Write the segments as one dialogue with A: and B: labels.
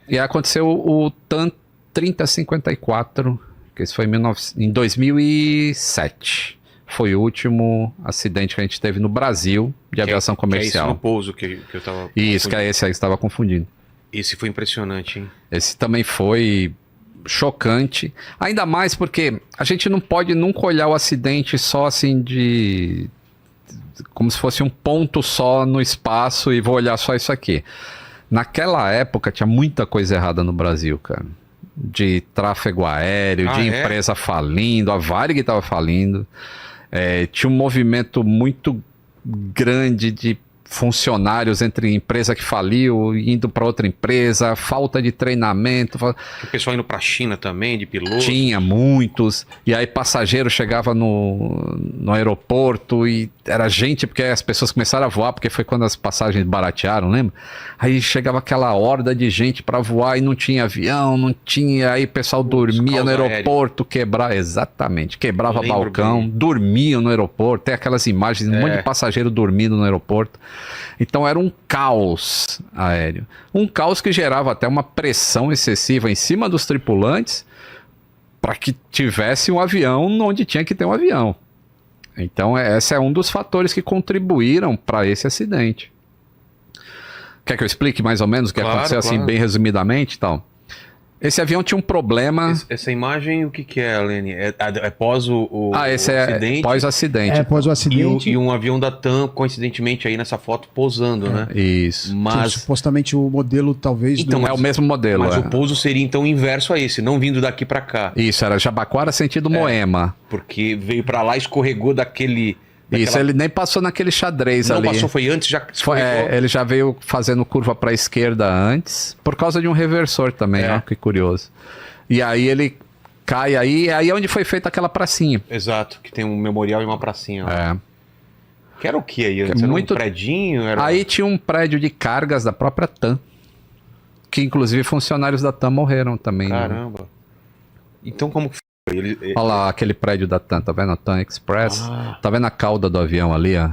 A: E aí aconteceu o TAM 3054, que isso foi em 2007. Foi o último acidente que a gente teve no Brasil de aviação comercial.
B: Que é esse no pouso que eu tava...
A: Isso, que é esse aí que você estava confundindo.
B: Esse foi impressionante, hein?
A: Esse também foi chocante. Ainda mais porque a gente não pode nunca olhar o acidente só assim como se fosse um ponto só no espaço e vou olhar só isso aqui. Naquela época tinha muita coisa errada no Brasil, cara. De tráfego aéreo, de empresa falindo, a Varig estava falindo. Tinha um movimento muito grande de funcionários entre empresa que faliu, indo para outra empresa, falta de treinamento.
B: O pessoal indo para a China também, de piloto.
A: Tinha muitos. E aí passageiro chegava no aeroporto e era gente, porque as pessoas começaram a voar, porque foi quando as passagens baratearam, lembra? Aí chegava aquela horda de gente para voar e não tinha avião, não tinha. Aí o pessoal dormia no aeroporto, quebrava balcão, dormiam no aeroporto. Tem aquelas imagens, um monte de passageiro dormindo no aeroporto. Então era um caos aéreo. Um caos que gerava até uma pressão excessiva em cima dos tripulantes para que tivesse um avião onde tinha que ter um avião. Então esse é um dos fatores que contribuíram para esse acidente. Quer que eu explique mais ou menos o que aconteceu, assim, bem resumidamente? Então, esse avião tinha um problema...
B: Essa imagem, o que é, Lene? É pós o
A: esse
B: acidente?
A: É pós-acidente.
C: É pós o acidente.
B: E um avião da TAM, coincidentemente, aí nessa foto, pousando, né?
A: Isso.
C: Mas supostamente o modelo, talvez...
A: Então, é o mesmo modelo.
B: Mas o pouso seria, então, inverso a esse, não vindo daqui para cá.
A: Isso, era Jabaquara sentido Moema.
B: Porque veio para lá, escorregou daquele...
A: Isso, ele nem passou naquele xadrez ali.
B: Não passou, foi antes, já escorregou.
A: Ele já veio fazendo curva para a esquerda antes, por causa de um reversor também, ó, que curioso. E aí ele cai aí é onde foi feita aquela pracinha.
B: Exato, que tem um memorial e uma pracinha lá. Que era o que aí?
A: Era
B: um predinho?
A: Aí tinha um prédio de cargas da própria TAM, que inclusive funcionários da TAM morreram também.
B: Caramba. Né? Então como que foi?
A: Olha lá aquele prédio da TAM, tá vendo a TAM Express? Tá vendo a cauda do avião ali, ó?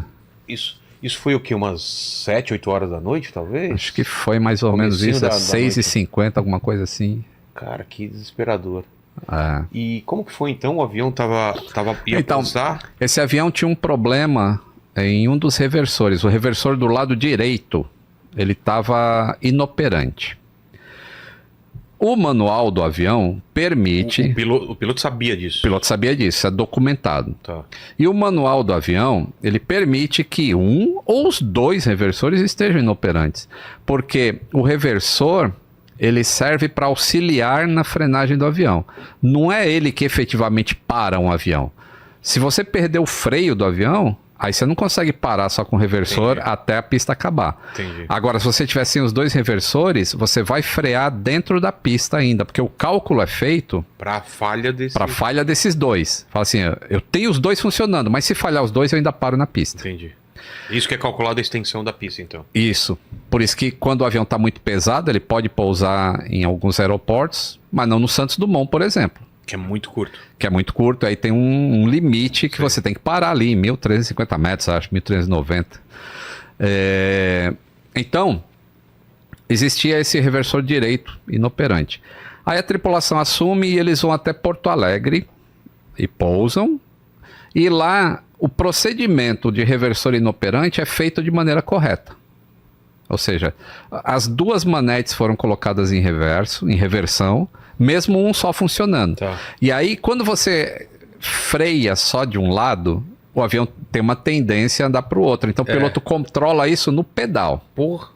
B: Isso foi o que? Umas 7, 8 horas da noite, talvez?
A: Acho que foi mais ou menos isso, 6h50, alguma coisa assim.
B: Cara, que desesperador. E como que foi então? O avião ia pousar?
A: Esse avião tinha um problema em um dos reversores. O reversor do lado direito, ele estava inoperante. O manual do avião permite...
B: O piloto sabia disso.
A: O piloto sabia disso, é documentado.
B: Tá.
A: E o manual do avião, ele permite que um ou os dois reversores estejam inoperantes. Porque o reversor, ele serve para auxiliar na frenagem do avião. Não é ele que efetivamente para um avião. Se você perder o freio do avião... Aí você não consegue parar só com o reversor até a pista acabar.
B: Entendi.
A: Agora, se você tiver sem os dois reversores, você vai frear dentro da pista ainda, porque o cálculo é feito
B: para falha
A: desses dois. Fala assim, eu tenho os dois funcionando, mas se falhar os dois, eu ainda paro na pista.
B: Entendi. Isso que é calculado a extensão da pista, então.
A: Isso. Por isso que quando o avião está muito pesado, ele pode pousar em alguns aeroportos, mas não no Santos Dumont, por exemplo.
B: Que é muito curto.
A: Aí tem um limite que você tem que parar ali, em 1.350 metros, acho, 1.390. Então, existia esse reversor direito inoperante. Aí a tripulação assume e eles vão até Porto Alegre e pousam. E lá, o procedimento de reversor inoperante é feito de maneira correta. Ou seja, as duas manetes foram colocadas em reversão, mesmo um só funcionando.
B: Tá.
A: E aí, quando você freia só de um lado, o avião tem uma tendência a andar para o outro. Então, o piloto controla isso no pedal.
B: Porra.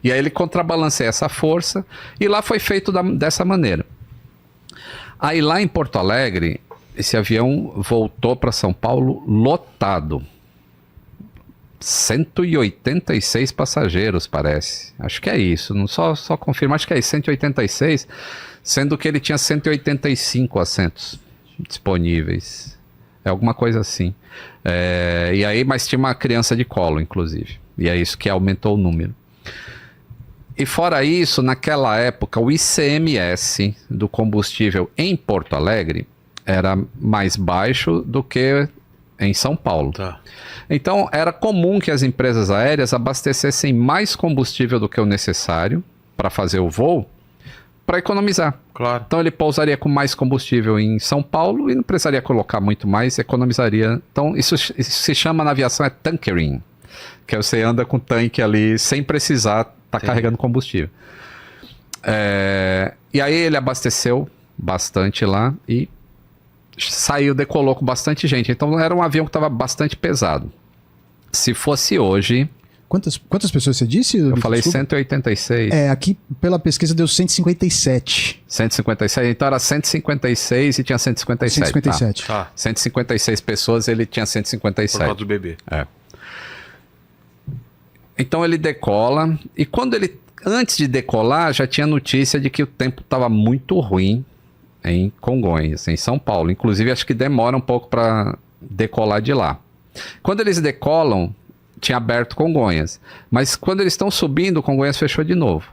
A: E aí ele contrabalanceia essa força, e lá foi feito dessa maneira. Aí lá em Porto Alegre, esse avião voltou para São Paulo lotado. 186 passageiros, parece. Acho que é isso. Não só confirmo, acho que é isso, 186, sendo que ele tinha 185 assentos disponíveis. É alguma coisa assim. E aí, mas tinha uma criança de colo, inclusive. E é isso que aumentou o número. E fora isso, naquela época, o ICMS do combustível em Porto Alegre era mais baixo do que em São Paulo.
B: Tá.
A: Então, era comum que as empresas aéreas abastecessem mais combustível do que o necessário para fazer o voo, para economizar.
B: Claro.
A: Então ele pousaria com mais combustível em São Paulo e não precisaria colocar muito mais, economizaria. Então isso se chama na aviação tankering, que é você anda com o tanque ali sem precisar estar carregando combustível. E aí ele abasteceu bastante lá e decolou com bastante gente. Então era um avião que estava bastante pesado. Se fosse hoje...
C: Quantas pessoas você disse?
A: Eu falei 186.
C: Aqui pela pesquisa deu 157.
A: 156, então era 156 e tinha 157.
C: 157.
B: Tá.
A: 156 pessoas, ele tinha 157.
B: Por causa do bebê.
A: Então ele decola, e antes de decolar, já tinha notícia de que o tempo estava muito ruim em Congonhas, em São Paulo. Inclusive, acho que demora um pouco para decolar de lá. Quando eles decolam, tinha aberto Congonhas. Mas quando eles estão subindo, Congonhas fechou de novo.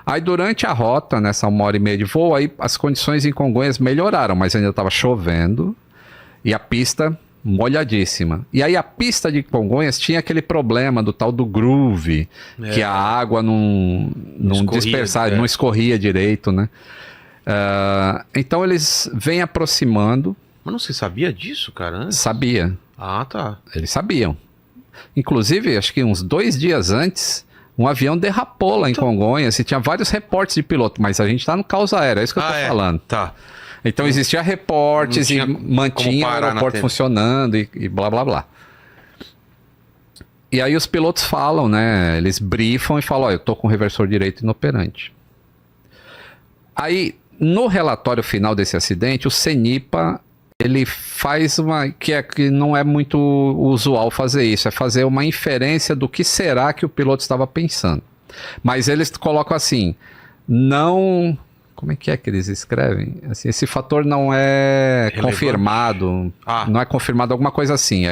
A: Aí durante a rota, nessa 1h30 de voo, aí as condições em Congonhas melhoraram, mas ainda estava chovendo e a pista molhadíssima. E aí a pista de Congonhas tinha aquele problema do tal do groove, que a água não dispersava, não escorria direito, né? Então eles vêm aproximando.
B: Mas não se sabia disso, cara? Antes?
A: Sabia.
B: Ah, tá.
A: Eles sabiam. Inclusive, acho que uns 2 dias antes, um avião derrapou lá em Congonhas e tinha vários reportes de piloto, mas a gente tá no caos aéreo, é isso que eu tô falando.
B: Tá.
A: Então existia reportes e mantinha o aeroporto funcionando e blá blá blá. E aí os pilotos falam, né? Eles brifam e falam, eu tô com o reversor direito inoperante. Aí, no relatório final desse acidente, o CENIPA, ele faz que não é muito usual fazer isso, é fazer uma inferência do que será que o piloto estava pensando. Mas eles colocam assim, não... Como é que eles escrevem? Assim, esse fator não é relevante. Confirmado, não é confirmado, alguma coisa assim,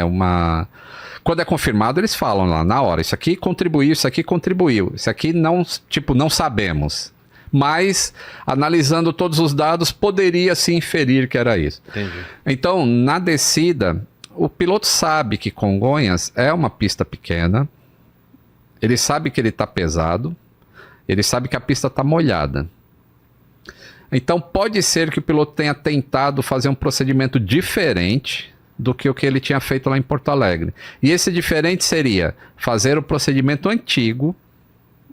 A: Quando é confirmado, eles falam lá na hora, isso aqui contribuiu, isso aqui não sabemos. Mas, analisando todos os dados, poderia se inferir que era isso.
B: Entendi.
A: Então, na descida, o piloto sabe que Congonhas é uma pista pequena, ele sabe que ele está pesado, ele sabe que a pista está molhada. Então, pode ser que o piloto tenha tentado fazer um procedimento diferente do que o que ele tinha feito lá em Porto Alegre. E esse diferente seria fazer o procedimento antigo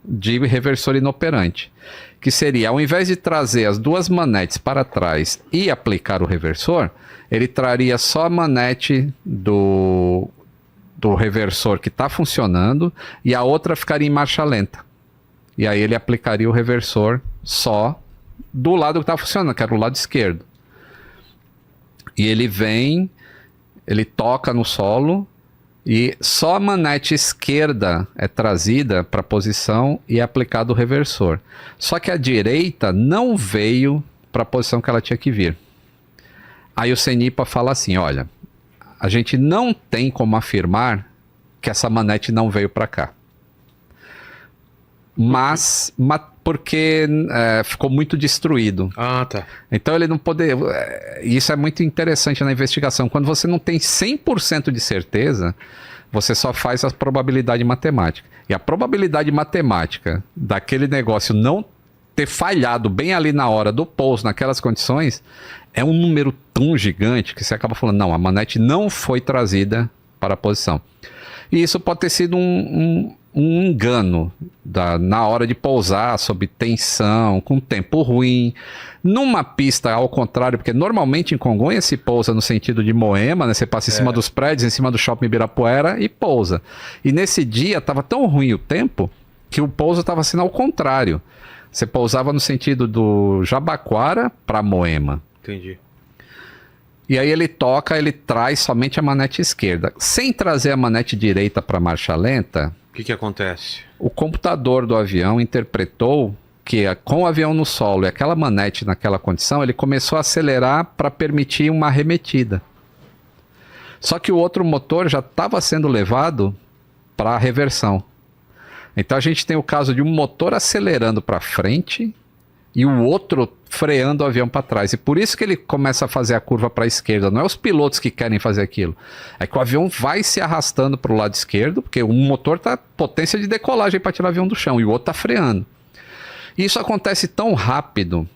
A: de reversor inoperante, que seria, ao invés de trazer as 2 manetes para trás e aplicar o reversor, ele traria só a manete do reversor que está funcionando e a outra ficaria em marcha lenta. E aí ele aplicaria o reversor só do lado que está funcionando, que era o lado esquerdo. E ele toca no solo e só a manete esquerda é trazida para a posição e é aplicado o reversor. Só que a direita não veio para a posição que ela tinha que vir. Aí o CENIPA fala assim, olha, a gente não tem como afirmar que essa manete não veio para cá. Mas porque ficou muito destruído.
B: Ah, tá.
A: Então ele não poderia... Isso é muito interessante na investigação. Quando você não tem 100% de certeza, você só faz a probabilidade matemática. E a probabilidade matemática daquele negócio não ter falhado bem ali na hora do pouso, naquelas condições, é um número tão gigante que você acaba falando, não, a manete não foi trazida para a posição. E isso pode ter sido um engano na hora de pousar, sob tensão, com tempo ruim. Numa pista, ao contrário, porque normalmente em Congonhas se pousa no sentido de Moema, né? Você passa em cima dos prédios, em cima do shopping Ibirapuera e pousa. E nesse dia estava tão ruim o tempo que o pouso estava sendo ao contrário. Você pousava no sentido do Jabaquara para Moema.
B: Entendi.
A: E aí ele traz somente a manete esquerda. Sem trazer a manete direita para marcha lenta...
B: O que acontece?
A: O computador do avião interpretou que com o avião no solo e aquela manete naquela condição, ele começou a acelerar para permitir uma arremetida. Só que o outro motor já estava sendo levado para a reversão. Então a gente tem o caso de um motor acelerando para frente e o outro freando o avião para trás. E por isso que ele começa a fazer a curva para a esquerda. Não é os pilotos que querem fazer aquilo. É que o avião vai se arrastando para o lado esquerdo, porque um motor está potência de decolagem para tirar o avião do chão e o outro está freando. E isso acontece tão rápido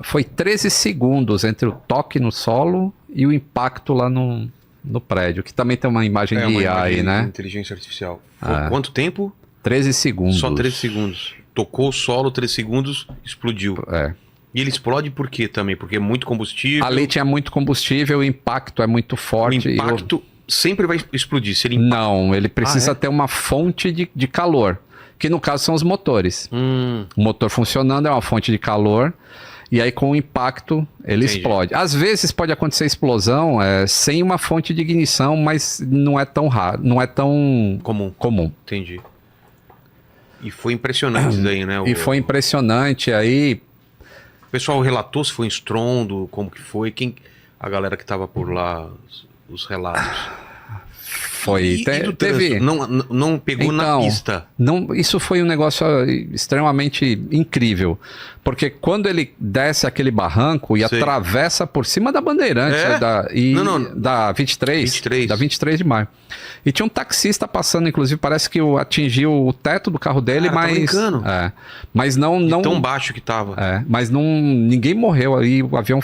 A: Foi 13 segundos entre o toque no solo e o impacto lá no prédio, que também tem uma imagem de IA aí, né?
B: Inteligência artificial. Quanto tempo?
A: 13 segundos.
B: Só 13 segundos. Tocou o solo, 13 segundos, explodiu. E ele explode por quê também? Porque é muito combustível?
A: Ali tinha muito combustível, o impacto é muito forte.
B: O impacto sempre vai explodir? Se ele
A: Não, ele precisa ter uma fonte de calor, que no caso são os motores. O motor funcionando é uma fonte de calor, e aí com o impacto ele explode. Às vezes pode acontecer explosão sem uma fonte de ignição, mas não é tão raro, não é tão comum.
B: Entendi. E foi impressionante isso daí, né?
A: E foi impressionante, aí...
B: O pessoal relatou se foi um estrondo, como que foi, a galera que estava por lá, os relatos.
A: Foi.
B: Teve... Não pegou na pista.
A: Não, isso foi um negócio extremamente incrível. Porque quando ele desce aquele barranco e atravessa por cima da Bandeirante, da 23, da 23 de maio. E tinha um taxista passando, inclusive, parece que atingiu o teto do carro dele, mas não
B: tão baixo que tava.
A: Mas ninguém morreu ali. O avião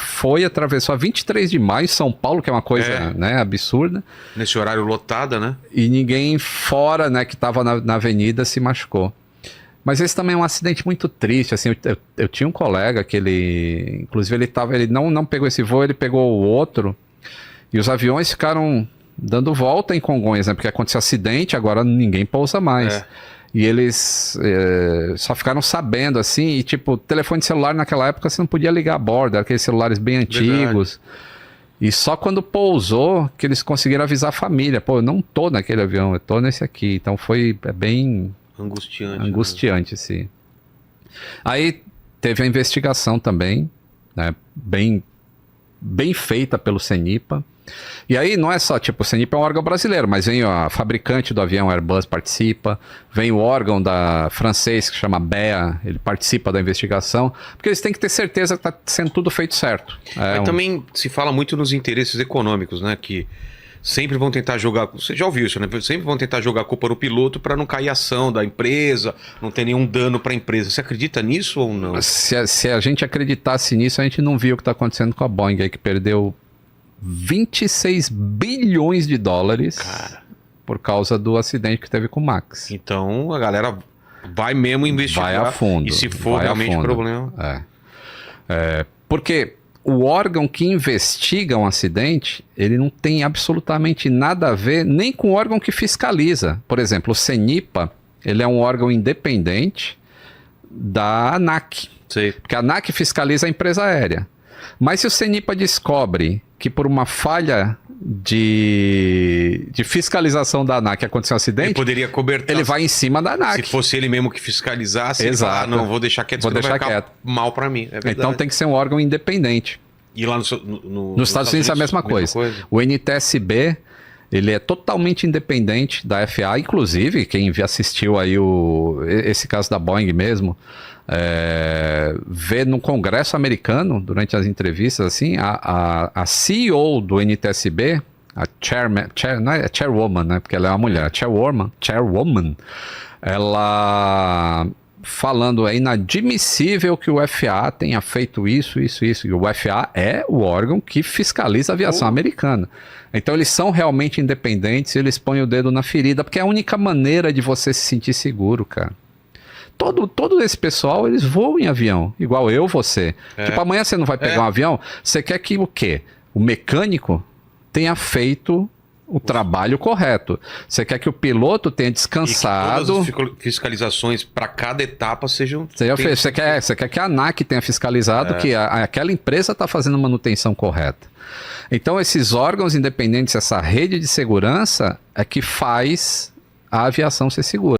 A: atravessou a 23 de maio, São Paulo, que é uma coisa absurda.
B: Nesse horário lotado, né?
A: E ninguém fora, né, que estava na avenida se machucou. Mas esse também é um acidente muito triste, assim, eu tinha um colega que inclusive ele não pegou esse voo, ele pegou o outro, e os aviões ficaram dando volta em Congonhas, né, porque aconteceu acidente, agora ninguém pousa mais. E eles só ficaram sabendo, assim, e tipo, telefone celular naquela época você não podia ligar a bordo, eram aqueles celulares bem antigos. E só quando pousou que eles conseguiram avisar a família. Pô, eu não tô naquele avião, eu tô nesse aqui. Então foi bem... Angustiante, sim. Aí teve a investigação também, né? Bem feita pelo CENIPA. E aí não é só, tipo, o CENIPA é um órgão brasileiro, mas vem a fabricante do avião, Airbus, participa, vem o órgão francês que chama BEA, ele participa da investigação, porque eles têm que ter certeza que está sendo tudo feito certo.
B: Mas também se fala muito nos interesses econômicos, né, que sempre vão tentar jogar, você já ouviu isso, né, sempre vão tentar jogar a culpa no piloto para não cair a ação da empresa, não ter nenhum dano para a empresa. Você acredita nisso ou não?
A: Se a gente acreditasse nisso, a gente não viu o que está acontecendo com a Boeing, aí que perdeu 26 bilhões de dólares por causa do acidente que teve com o Max.
B: Então a galera vai mesmo investigar.
A: Vai a fundo.
B: E se for realmente problema.
A: Porque o órgão que investiga um acidente, ele não tem absolutamente nada a ver nem com o órgão que fiscaliza. Por exemplo, o CENIPA, ele é um órgão independente da ANAC.
B: Sim.
A: Porque a ANAC fiscaliza a empresa aérea. Mas se o CENIPA descobre que por uma falha de fiscalização da ANAC aconteceu um acidente,
B: ele poderia cobertar.
A: Ele vai em cima da ANAC.
B: Se fosse ele mesmo que fiscalizasse, ele fala, não, vou deixar quieto,
A: vou deixar
B: vai ficar mal para mim.
A: Então tem que ser um órgão independente.
B: E lá nos
A: Estados Unidos é a mesma coisa. O NTSB, ele é totalmente independente da FAA, inclusive, quem assistiu aí esse caso da Boeing mesmo, vê no Congresso americano, durante as entrevistas, assim, a CEO do NTSB, a não é chairwoman, né, porque ela é uma mulher, chairwoman, ela falando, é inadmissível que o FAA tenha feito isso. E o FAA é o órgão que fiscaliza a aviação americana. Então eles são realmente independentes e eles põem o dedo na ferida, porque é a única maneira de você se sentir seguro, cara. Todo esse pessoal, eles voam em avião, igual você. Tipo, amanhã você não vai pegar um avião, você quer que o quê? O mecânico tenha feito o trabalho correto. Você quer que o piloto tenha descansado.
B: E que todas as fiscalizações para cada etapa sejam...
A: Você quer que a ANAC tenha fiscalizado que aquela empresa está fazendo a manutenção correta. Então, esses órgãos independentes, essa rede de segurança, é que faz a aviação ser segura.